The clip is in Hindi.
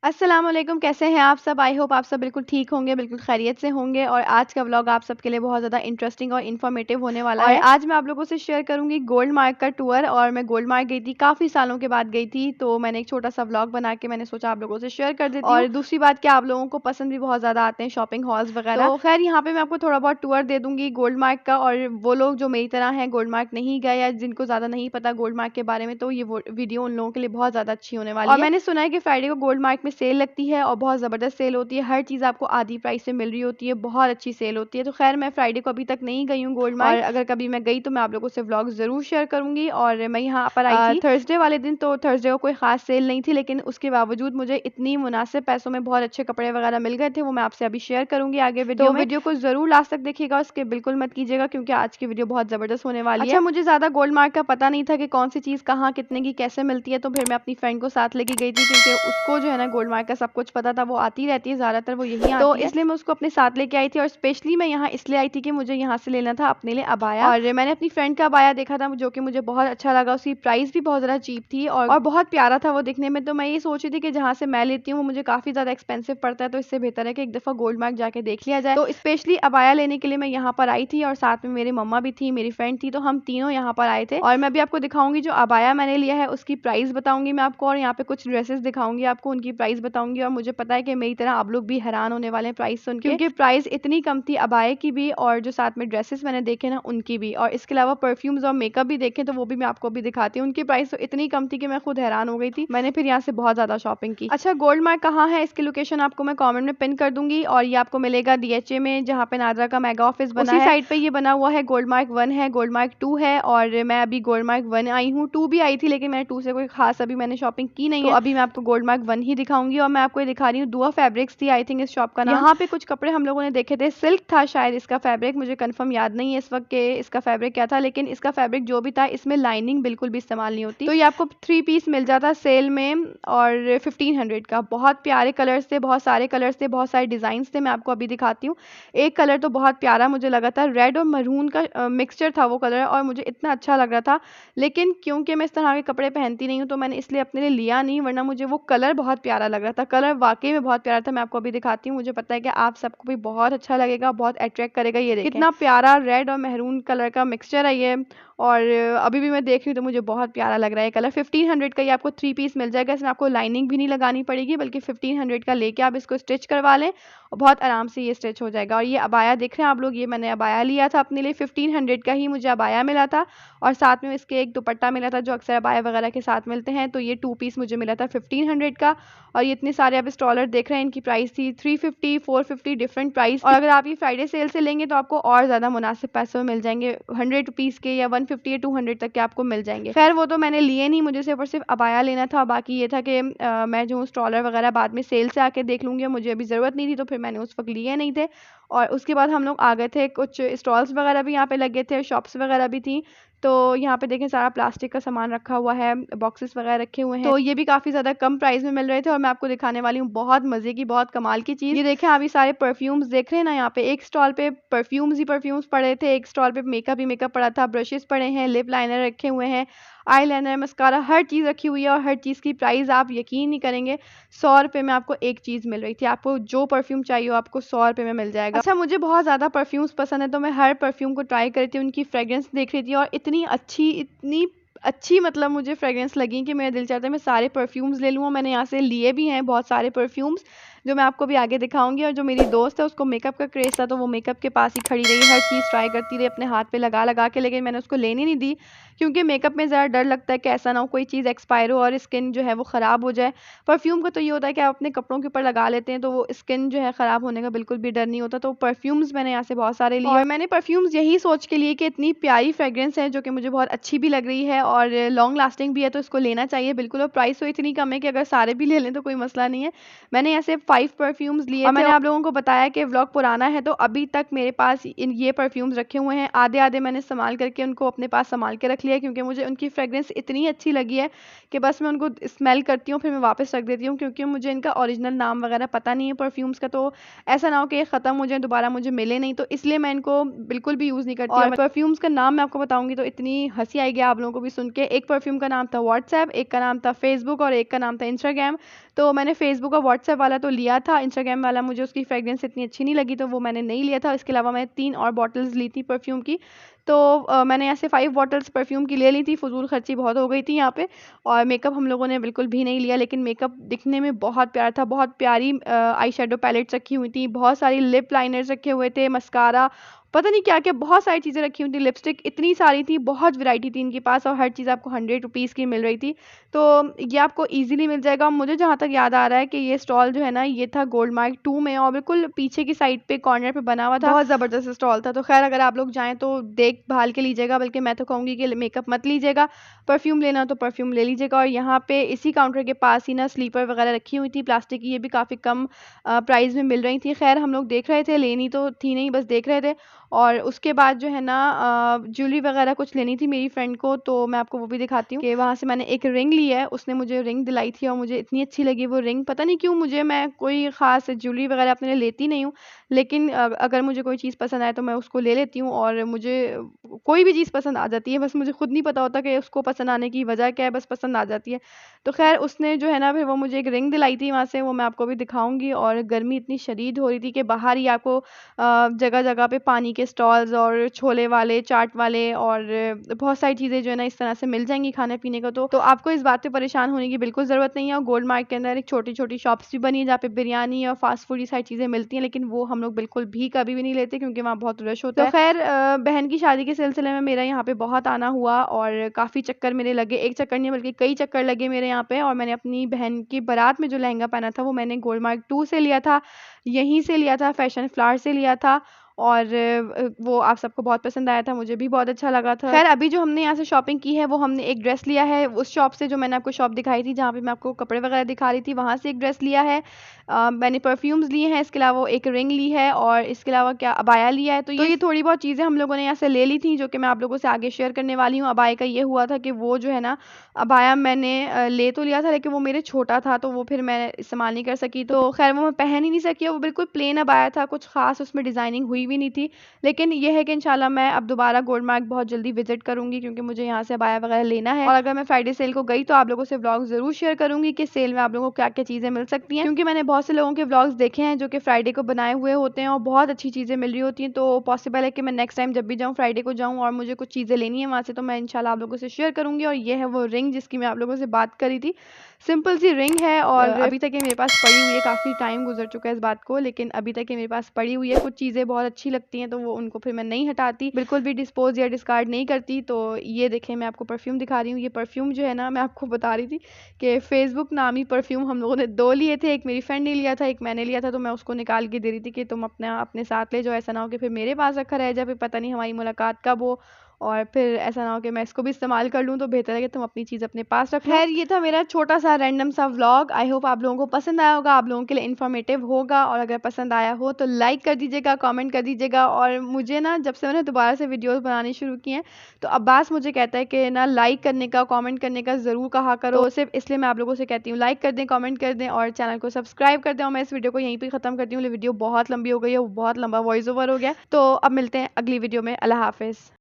अस्सलाम वालेकुम, कैसे हैं आप सब? आई होप आप सब बिल्कुल ठीक होंगे, बिल्कुल खैरियत से होंगे। और आज का व्लॉग आप सबके लिए बहुत ज़्यादा इंटरेस्टिंग और इन्फॉर्मेटिव होने वाला है। आज मैं आप लोगों से शेयर करूंगी गोल्ड मार्क का टूर। और मैं गोल्ड मार्क गई थी, काफ़ी सालों के बाद गई थी, तो मैंने एक छोटा सा व्लॉग बना के मैंने सोचा आप लोगों से शेयर कर देती हूँ। और दूसरी बात कि आप लोगों को पसंद भी बहुत ज़्यादा आते हैं शॉपिंग हॉल्स वगैरह। तो खैर यहाँ पे मैं आपको थोड़ा बहुत टूर दे दूंगी गोल्ड मार्क का। और वो लोग जो मेरी तरह हैं, गोल्ड मार्क नहीं गए या जिनको ज़्यादा नहीं पता गोल्ड मार्क के बारे में, तो ये वीडियो उन लोगों के लिए बहुत ज़्यादा अच्छी होने वाली है। और मैंने सुना है कि फ्राइडे को गोल्ड मार्क में सेल लगती है और बहुत ज़बरदस्त सेल होती है। हर चीज़ आपको आधी प्राइस से मिल रही होती है, बहुत अच्छी सेल होती है। तो खैर मैं फ्राइडे को अभी तक नहीं गई हूँ गोल्ड मार्क, और अगर कभी मैं गई तो मैं आप लोगों से व्लॉग ज़रूर शेयर करूंगी। और मैं यहाँ पर आई थी थर्सडे वाले दिन, तो थर्सडे को कोई खास सेल नहीं थी, लेकिन उसके बावजूद मुझे इतनी मुनासिब पैसों में बहुत अच्छे कपड़े वगैरह मिल गए थे। वो मैं आपसे अभी शेयर करूंगी आगे वीडियो में। वीडियो को जरूर लास्ट तक देखिएगा, उसके बिल्कुल मत कीजिएगा, क्योंकि आज की वीडियो बहुत ज़बरदस्त होने वाली है। अच्छा, मुझे ज़्यादा गोल्ड मार्क का पता नहीं था कि कौन सी चीज़ कहाँ कितने की कैसे मिलती है, तो फिर मैं अपनी फ्रेंड को साथ लेके गई थी, क्योंकि उसको जो है ना गोल्ड मार्क का सब कुछ पता था। वो आती रहती है, ज़्यादातर वो यही आती है, तो इसलिए मैं उसको अपने साथ लेके आई थी। और स्पेशली मैं यहाँ इसलिए आई थी कि मुझे यहाँ से लेना था अपने लिए अबाया। और मैंने अपनी फ्रेंड का अबाया देखा था जो कि मुझे बहुत अच्छा लगा। उसकी प्राइस भी बहुत ज़्यादा चीप थी और बहुत प्यारा था वो दिखने में। तो मैं ये सोच रही थी कि जहाँ से मैं लेती हूँ वो मुझे काफ़ी ज़्यादा एक्सपेंसिव पड़ता है, तो इससे बेहतर है कि एक दफ़ा गोल्ड मार्क जाके देख लिया जाए। तो स्पेशली अबाया लेने के लिए मैं यहाँ पर आई थी, और साथ में मेरी मम्मा भी थी, मेरी फ्रेंड थी, तो हम तीनों यहाँ पर आए थे। और मैं भी आपको दिखाऊंगी जो अबाया मैंने लिया है उसकी प्राइस बताऊंगी मैं आपको, और यहाँ पे कुछ ड्रेसेस दिखाऊंगी आपको, उनकी प्राइस बताऊंगी। और मुझे पता है कि मेरी तरह आप लोग भी हैरान होने वाले हैं प्राइस सुन के, क्योंकि प्राइस इतनी कम थी अबाया की भी, और जो साथ में ड्रेसेस मैंने देखे ना उनकी भी। और इसके अलावा परफ्यूम्स और मेकअप भी देखे, तो वो भी मैं आपको भी दिखाती हूँ। उनकी प्राइस तो इतनी कम थी कि मैं खुद हैरान हो गई थी। मैंने फिर यहाँ से बहुत ज़्यादा शॉपिंग की। अच्छा, गोल्ड मार्क कहाँ है, इसकी लोकेशन आपको मैं कॉमेंट में पिन कर दूंगी, और ये आपको मिलेगा DHA में, जहाँ पे नादरा का मेगा ऑफिस बना है। उसी साइड पे ये बना हुआ है। गोल्ड मार्क 1 है, गोल्ड मार्क 2 है, और मैं अभी गोल्ड मार्क 1 आई हूँ। 2 भी आई थी, लेकिन मैंने 2 से कोई खास अभी मैंने शॉपिंग की नहीं है, तो अभी मैं आपको गोल्ड मार्क 1 ही दिखाऊंगी। और मैं आपको ये दिखा रही हूँ, दुआ फैब्रिक्स थी आई थिंक इस शॉप का नाम। यहाँ पे कुछ कपड़े हम लोगों ने देखे थे, सिल्क था शायद इसका फैब्रिक, मुझे कंफर्म याद नहीं है इस वक्त के इसका फैब्रिक क्या था, लेकिन इसका फैब्रिक जो भी था इसमें लाइनिंग बिल्कुल भी इस्तेमाल नहीं होती। तो ये आपको 3 पीस मिल जाता सेल में, और 1500 का। बहुत प्यारे कलर्स थे, बहुत सारे कलर्स थे, बहुत सारे डिजाइन थे। मैं आपको अभी दिखाती हूँ। एक कलर तो बहुत प्यारा मुझे लगा था, रेड और मरून का मिक्सचर था वो कलर, और मुझे इतना अच्छा लग रहा था। लेकिन क्योंकि मैं इस तरह के कपड़े पहनती नहीं हूँ, तो मैंने इसलिए अपने लिए लिया नहीं, वरना मुझे वो कलर बहुत प्यारा लग रहा था। कलर वाकई में बहुत प्यारा था। मैं आपको अभी दिखाती हूँ, मुझे पता है कि आप सबको भी बहुत अच्छा लगेगा, बहुत अट्रैक्ट करेगा। ये देखिए कितना प्यारा रेड और मैरून कलर का मिक्सचर है ये। और अभी भी मैं देख रही हूँ तो मुझे बहुत प्यारा लग रहा है कलर। 1500 का ये आपको 3 पीस मिल जाएगा। इसमें आपको लाइनिंग भी नहीं लगानी पड़ेगी, बल्कि 1500 का लेके आप इसको स्टिच करवा लें और बहुत आराम से ये स्टिच हो जाएगा। और ये अबाया देख रहे हैं आप लोग, ये मैंने अबाया लिया था अपने लिए, 1500 का ही मुझे अबाया मिला था। और साथ में इसके एक दुपट्टा मिला था जो अक्सर अबाया वगैरह के साथ मिलते हैं। तो ये 2 पीस मुझे मिला था 1500 का। और ये इतने सारे आप स्टॉलर देख रहे हैं, इनकी प्राइस थी 350, 450 डिफरेंट प्राइस। और अगर आप ये फ्राइडे सेल से लेंगे तो आपको और ज़्यादा मुनासिब पैसों में मिल जाएंगे, 100 रुपीज़ के या 150 या 200 तक के आपको मिल जाएंगे। खैर वो तो मैंने लिए नहीं, मुझे सिर्फ और सिर्फ अबाया लेना था। बाकी ये था कि मैं जो स्टॉलर वगैरह बाद में सेल से आके देख लूँगी, मुझे अभी ज़रूरत नहीं थी, तो फिर मैंने उस वक्त लिए नहीं थे। और उसके बाद हम लोग आ गए थे, कुछ स्टॉल्स वगैरह भी यहाँ पे लगे थे, शॉप्स वगैरह भी थी। तो यहाँ पे देखें सारा प्लास्टिक का सामान रखा हुआ है, बॉक्सेस वगैरह रखे हुए हैं, तो ये भी काफ़ी ज़्यादा कम प्राइस में मिल रहे थे। और मैं आपको दिखाने वाली हूँ बहुत मज़े की, बहुत कमाल की चीज़। ये देखें आप, ये सारे परफ्यूम्स देख रहे हैं ना, यहाँ पे एक स्टॉल पे परफ्यूम्स ही परफ्यूम्स पड़े थे, एक स्टॉल पे मेकअप ही मेकअप पड़ा था, ब्रशेस पड़े हैं, लिप लाइनर रखे हुए हैं, आईलाइनर, मस्कारा, हर चीज़ रखी हुई है। और हर चीज़ की प्राइस आप यकीन नहीं करेंगे, 100 रुपये में आपको एक चीज़ मिल रही थी। आपको जो परफ्यूम चाहिए हो आपको 100 रुपये में मिल जाएगा। अच्छा, मुझे बहुत ज़्यादा परफ्यूम्स पसंद है, तो मैं हर परफ्यूम को ट्राई कर रही थी, उनकी फ्रेग्रेंस देख रही थी, और इतनी अच्छी मतलब मुझे फ्रेग्रेंस लगी कि मेरा दिल चाहता है मैं सारे परफ्यूम्स ले लूँ। मैंने यहाँ से लिए भी हैं बहुत सारे परफ्यूम्स, जो मैं आपको भी आगे दिखाऊंगी। और जो मेरी दोस्त है उसको मेकअप का क्रेज़ था, तो वो मेकअप के पास ही खड़ी रही, हर चीज़ ट्राई करती रही अपने हाथ पे लगा लगा के, लेकिन मैंने उसको लेने नहीं दी, क्योंकि मेकअप में ज़रा डर लगता है कि ऐसा ना हो कोई चीज़ एक्सपायर हो और स्किन जो है वो ख़राब हो जाए। परफ्यूम का तो ये होता है कि आप अपने कपड़ों के ऊपर लगा लेते हैं, तो वो स्किन जो है ख़राब होने का बिल्कुल भी डर नहीं होता। तो परफ्यूम्स मैंने यहाँ से बहुत सारे लिए, और मैंने परफ्यूम्स यही सोच के लिए कि इतनी प्यारी फ्रेग्रेंस है जो कि मुझे बहुत अच्छी भी लग रही है और लॉन्ग लास्टिंग भी है, तो इसको लेना चाहिए बिल्कुल। और प्राइस तो इतनी कम है कि अगर सारे भी ले लें तो कोई मसला नहीं है। मैंने यहाँ से 5 परफ्यूम्स लिए, और मैंने आप लोगों को बताया कि व्लॉग पुराना है, तो अभी तक मेरे पास ये परफ्यूम्स रखे हुए हैं। आधे आधे मैंने संभाल करके उनको अपने पास संभाल के रख लिया, क्योंकि मुझे उनकी फ्रेग्रेंस इतनी अच्छी लगी है कि बस मैं उनको स्मेल करती हूँ फिर मैं वापस रख देती हूँ, क्योंकि मुझे इनका ओरिजिनल नाम वगैरह पता नहीं है परफ्यूम्स का, तो ऐसा ना हो कि ये ख़त्म हो जाए, दोबारा मुझे मिले नहीं, तो इसलिए मैं इनको बिल्कुल भी यूज़ नहीं करती। और परफ्यूम्स का नाम मैं आपको बताऊंगी तो इतनी हंसी आएगी आप लोगों को भी सुन के। एक परफ्यूम का नाम था व्हाट्सएप, एक का नाम था फेसबुक, और एक का नाम था इंस्टाग्राम। तो मैंने फेसबुक और व्हाट्सएप वाला तो लिया था, इंस्टाग्राम वाला मुझे उसकी फ्रेग्रेंस इतनी अच्छी नहीं लगी तो वो मैंने नहीं लिया था। इसके अलावा मैंने 3 और बॉटल्स ली थी परफ्यूम की। तो मैंने यहाँ से 5 बॉटल्स परफ्यूम की ले ली थी, फ़ुज़ूल खर्ची बहुत हो गई थी यहाँ पे। और मेकअप हम लोगों ने बिल्कुल भी नहीं लिया, लेकिन मेकअप दिखने में बहुत प्यारा था। बहुत प्यारी आई शेडो पैलेट्स रखी हुई थी, बहुत सारी लिप लाइनर्स रखे हुए थे, मस्कारा, पता नहीं क्या-क्या बहुत सारी चीज़ें रखी हुई थी, लिपस्टिक इतनी सारी थी, बहुत वैरायटी थी इनके पास और हर चीज़ आपको 100 रुपीज़ की मिल रही थी। तो ये आपको ईज़िली मिल जाएगा। मुझे जहाँ तक याद आ रहा है कि ये स्टॉल जो है ना, ये था गोल्ड मार्क 2 में और बिल्कुल पीछे की साइड पे कॉर्नर पे बना हुआ था। बहुत ज़बरदस्त स्टॉल था। तो ख़ैर अगर आप लोग जाएँ तो देख-भाल के लीजिएगा, बल्कि मैं तो कहूँगी कि मेकअप मत लीजिएगा, परफ्यूम लेना हो तो परफ्यूम ले लीजिएगा। और यहाँ पे इसी काउंटर के पास ही ना स्लीपर वगैरह रखी हुई थी प्लास्टिक की, ये भी काफ़ी कम प्राइस में मिल रही थी। ख़ैर हम लोग देख रहे थे, लेनी तो थी नहीं, बस देख रहे थे। और उसके बाद जो है ना ज्वेलरी वगैरह कुछ लेनी थी मेरी फ्रेंड को, तो मैं आपको वो भी दिखाती हूँ कि वहाँ से मैंने एक रिंग ली है। उसने मुझे रिंग दिलाई थी और मुझे इतनी अच्छी लगी वो रिंग, पता नहीं क्यों मैं कोई ख़ास ज्वेलरी वगैरह अपने लिए लेती नहीं हूँ, लेकिन अगर मुझे कोई चीज़ पसंद आए तो मैं उसको ले लेती हूँ और मुझे कोई भी चीज़ पसंद आ जाती है। बस मुझे खुद नहीं पता होता कि उसको पसंद आने की वजह क्या है, बस पसंद आ जाती है। तो ख़ैर उसने जो है ना फिर वो मुझे एक रिंग दिलाई थी वहाँ से, वो मैं आपको भी दिखाऊँगी। और गर्मी इतनी शदीद हो रही थी कि बाहर ही आपको जगह-जगह पे पानी के स्टॉल्स और छोले वाले, चाट वाले और बहुत सारी चीज़ें जो है ना इस तरह से मिल जाएँगी खाने-पीने को। तो आपको इस बात पे परेशान होने की बिल्कुल ज़रूरत नहीं है। और गोल्ड मार्ट के अंदर एक छोटी-छोटी शॉप्स भी बनी है जहाँ पे बिरयानी और फ़ास्ट फूड ये सारी चीज़ें मिलती हैं, लेकिन वो हम लोग बिल्कुल भी कभी भी नहीं लेते क्योंकि वहाँ बहुत रश होता है। तो ख़ैर बहन की शादी के सिलसिले में मेरा यहाँ पे बहुत आना हुआ और काफ़ी चक्कर मेरे लगे। एक चक्कर नहीं बल्कि कई चक्कर लगे मेरे यहाँ पे। और मैंने अपनी बहन की बारात में जो लहंगा पहना था वो मैंने गोल्ड मार्क 2 से लिया था, यहीं से लिया था, फैशन फ्लावर से लिया था। और वो आप सबको बहुत पसंद आया था, मुझे भी बहुत अच्छा लगा था। ख़ैर अभी जो हमने यहाँ से शॉपिंग की है वो हमने एक ड्रेस लिया है उस शॉप से जो मैंने आपको शॉप दिखाई थी जहाँ पे मैं आपको कपड़े वगैरह दिखा रही थी, वहाँ से एक ड्रेस लिया है। मैंने परफ्यूम्स लिए हैं, इसके अलावा एक रिंग ली है और इसके अलावा क्या अबाया लिया है। तो ये थोड़ी बहुत चीज़ें हम लोगों ने यहाँ से ले ली थी जो कि मैं आप लोगों से आगे शेयर करने वाली हूँ। अबाया का ये हुआ था कि वो जो है ना अबाया मैंने ले तो लिया था, लेकिन वो मेरे छोटा था तो वो फिर मैं इस्तेमाल नहीं कर सकी। तो ख़ैर वो मैं पहन ही नहीं सकी, वो बिल्कुल प्लेन अबाया था, कुछ ख़ास उसमें डिज़ाइनिंग हुई भी नहीं थी। लेकिन ये है कि इंशाल्लाह मैं अब दोबारा गोल्ड मार्क बहुत जल्दी विज़िट करूँगी क्योंकि मुझे यहाँ से अबाया वगैरह लेना है। और अगर मैं फ्राइडे सेल को गई तो आप लोगों से व्लॉग ज़रूर शेयर करूँगी कि सेल में आप लोगों को क्या-क्या चीज़ें मिल सकती हैं, क्योंकि मैंने बहुत से लोगों के व्लॉग्स देखे हैं जो कि फ्राइडे को बनाए हुए होते हैं और बहुत अच्छी चीज़ें मिल रही होती हैं। तो पॉसिबल है कि मैं नेक्स्ट टाइम जब भी जाऊँ फ्राइडे को जाऊँ और मुझे कुछ चीज़ें लेनी है वहाँ से, तो मैं इंशाल्लाह आप लोगों से शेयर करूँगी। और ये है वो रिंग जिसकी मैं आप लोगों से बात करी थी। सिंपल सी रिंग है और अभी तक ये मेरे पास पड़ी हुई है, काफ़ी टाइम गुज़र चुका है इस बात को, लेकिन अभी तक ये मेरे पास पड़ी हुई है। कुछ चीज़ें बहुत अच्छी लगती हैं तो वो उनको फिर मैं नहीं हटाती, बिल्कुल भी डिस्पोज़ या डिस्कार्ड नहीं करती। तो ये देखें मैं आपको परफ्यूम दिखा रही हूँ। ये परफ्यूम जो है ना मैं आपको बता रही थी कि फ़ेसबुक नामी परफ्यूम हम लोगों ने 2 लिए थे, एक मेरी फ्रेंड ने लिया था, एक मैंने लिया था। तो मैं उसको निकाल के दे रही थी कि तुम अपना अपने साथ ले जाओ, ऐसा ना हो कि फिर मेरे पास रखा रह जाए, फिर पता नहीं हमारी मुलाकात कब हो और फिर ऐसा ना हो कि मैं इसको भी इस्तेमाल कर लूँ। तो बेहतर है कि तुम अपनी चीज़ अपने पास रख लो। ख़ैर ये था मेरा छोटा-सा रैंडम सा व्लॉग। आई होप आप लोगों को पसंद आया होगा, आप लोगों के लिए इन्फॉर्मेटिव होगा। और अगर पसंद आया हो तो लाइक कर दीजिएगा, कमेंट कर दीजिएगा। और मुझे ना जब से मैंने दोबारा से वीडियोज़ बनानी शुरू की हैं तो अब्बास मुझे कहता है कि ना लाइक करने का, कमेंट करने का ज़रूर कहा करो। तो सिर्फ़ इसलिए मैं आप लोगों से कहती हूँ लाइक कर दें, कमेंट कर दें और चैनल को सब्सक्राइब कर दें। और मैं इस वीडियो को यहीं पे ख़त्म करती हूँ। वीडियो बहुत लंबी हो गई है, बहुत लंबा वॉइस ओवर हो गया। तो अब मिलते हैं अगली वीडियो में। अल्लाह हाफ़िज़।